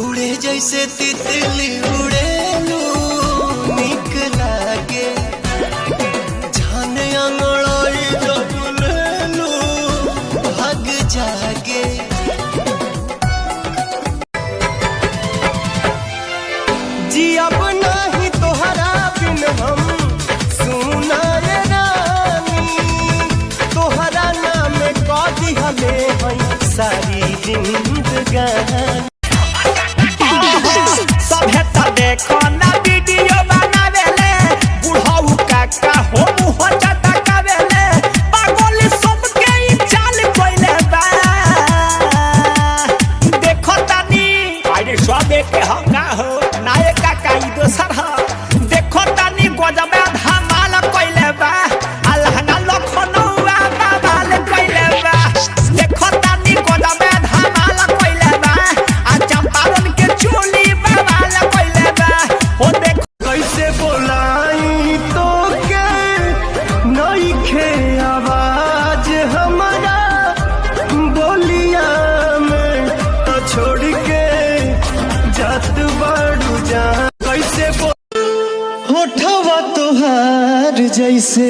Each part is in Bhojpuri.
उड़े जैसे तितली उड़ेलू निक लागे जान अंगड़ाई जब लेलू भाग जागे जी अब नहीं तोहरा बिन हम सुना ये रानी तोहरा नाम कदी हमें सारी जिंदगानी सभ्यता देखो ना वीडियो बनावेले बुढ़ाऊ काका हो मुंह चटकावेले पागल सबके ई चाल कोइले बा देखो तानी अरे सब के हंगा हो नायक काका ई दोसर ह देखो तानी गजबे धमाल कोइले बा अल्लाह ना लखनऊआ बवाल कोइले बा देखो तानी गजबे धमाल कोइले बा आ चंपारण के चोली बवाल कोइले बा ओ देखो कैसे बोलाई तो के नइखे आवाज हमारा बोलिया में तो छोड़ के जात बाड़ू जा कैसे होठवा तोहार जैसे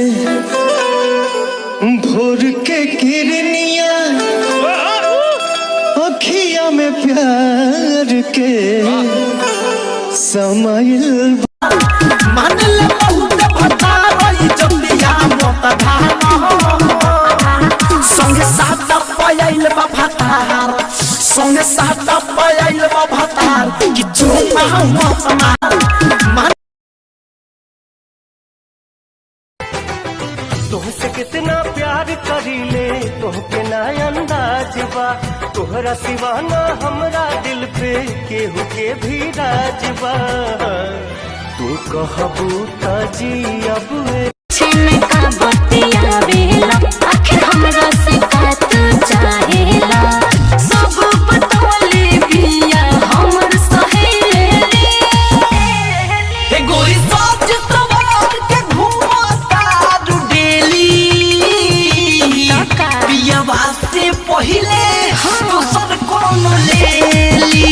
भोर के किरनिया अखिया में प्यार के समाइल मानल बहुत भता रही जतिया मत धान संगे साथ पयाइल बा भतार संगे साथ पयाइल बा भतार कि चुमा मत मार तोहसे कितना प्यार करीले तोहके ना अंदाज बा तोहरा सिवाना हमरा दिल पे केहू के भी राज बा तू कहबू त जी अब का बतिया बेला आखिर हमरा से बात चाहेला सब बतौले बिया हमर सहेली हे गोरी सब सवार के घूमता दू डेली पियावा से पहिले दोसर कौन लेली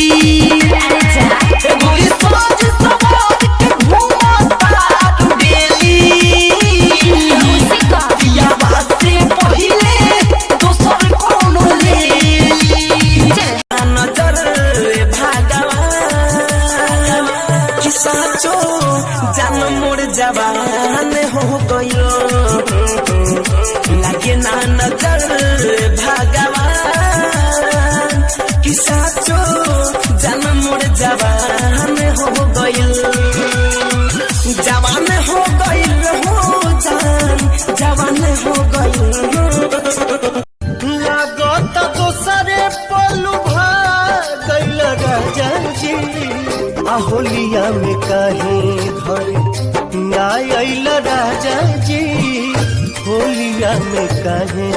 हे गोरी सब सवार के घूमता दू डेली पियावा से पहिले दोसर कौन लेली नजर भागवान कि साचो जान मोर जवान हो गयो लगे ना नजर भगवान कि साचो जान मोर जवान हो गयो जवान हो गयो हो जान जवान हो गयो लागत दोसरे पलू भागल राजा जी आ होलिया में काहे घर ना आइल राजा जी होलिया में काहे